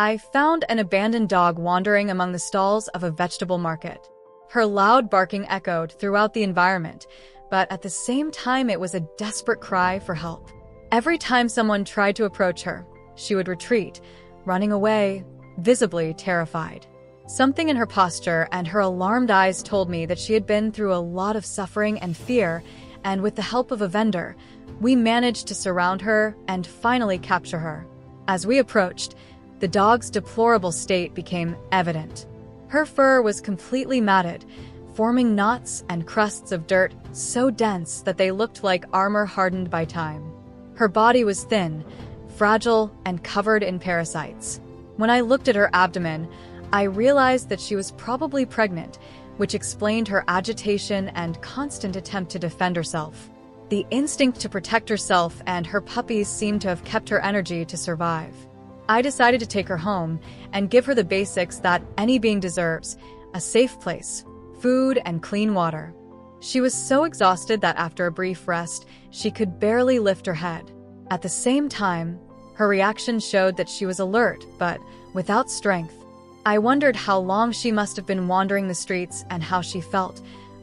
I found an abandoned dog wandering among the stalls of a vegetable market. Her loud barking echoed throughout the environment, but at the same time it was a desperate cry for help. Every time someone tried to approach her, she would retreat, running away, visibly terrified. Something in her posture and her alarmed eyes told me that she had been through a lot of suffering and fear, and with the help of a vendor, we managed to surround her and finally capture her. As we approached, the dog's deplorable state became evident. Her fur was completely matted, forming knots and crusts of dirt so dense that they looked like armor hardened by time. Her body was thin, fragile, and covered in parasites. When I looked at her abdomen, I realized that she was probably pregnant, which explained her agitation and constant attempt to defend herself. The instinct to protect herself and her puppies seemed to have kept her energy to survive. I decided to take her home and give her the basics that any being deserves: a safe place, food, and clean water. She was so exhausted that after a brief rest, she could barely lift her head. At the same time, her reaction showed that she was alert, but without strength. I wondered how long she must have been wandering the streets and how she felt,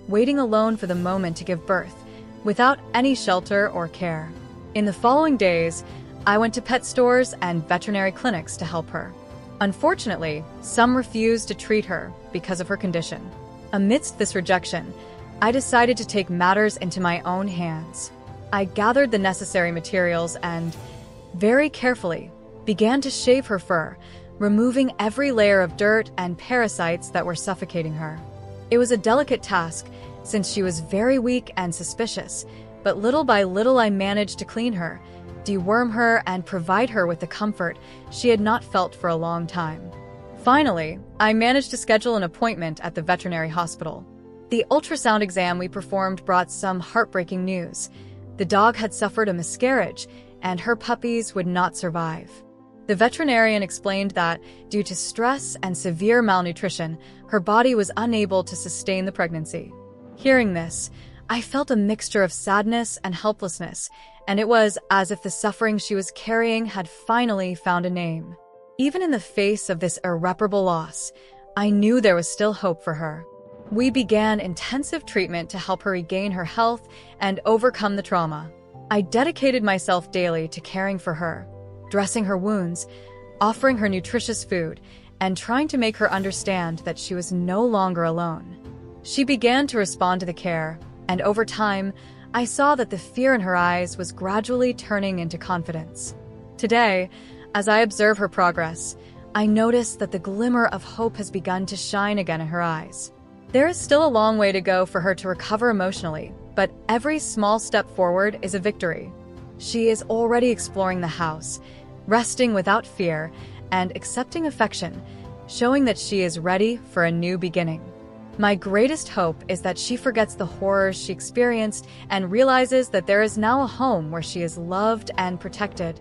waiting alone for the moment to give birth, without any shelter or care. In the following days, I went to pet stores and veterinary clinics to help her. Unfortunately, some refused to treat her because of her condition. Amidst this rejection, I decided to take matters into my own hands. I gathered the necessary materials and, very carefully, began to shave her fur, removing every layer of dirt and parasites that were suffocating her. It was a delicate task, since she was very weak and suspicious, but little by little I managed to clean her, deworm her, and provide her with the comfort she had not felt for a long time. Finally, I managed to schedule an appointment at the veterinary hospital. The ultrasound exam we performed brought some heartbreaking news. The dog had suffered a miscarriage, and her puppies would not survive. The veterinarian explained that, due to stress and severe malnutrition, her body was unable to sustain the pregnancy. Hearing this, I felt a mixture of sadness and helplessness, and it was as if the suffering she was carrying had finally found a name. Even in the face of this irreparable loss, I knew there was still hope for her. We began intensive treatment to help her regain her health and overcome the trauma. I dedicated myself daily to caring for her, dressing her wounds, offering her nutritious food, and trying to make her understand that she was no longer alone. She began to respond to the care, and over time, I saw that the fear in her eyes was gradually turning into confidence. Today, as I observe her progress, I notice that the glimmer of hope has begun to shine again in her eyes. There is still a long way to go for her to recover emotionally, but every small step forward is a victory. She is already exploring the house, resting without fear, and accepting affection, showing that she is ready for a new beginning. My greatest hope is that she forgets the horrors she experienced and realizes that there is now a home where she is loved and protected.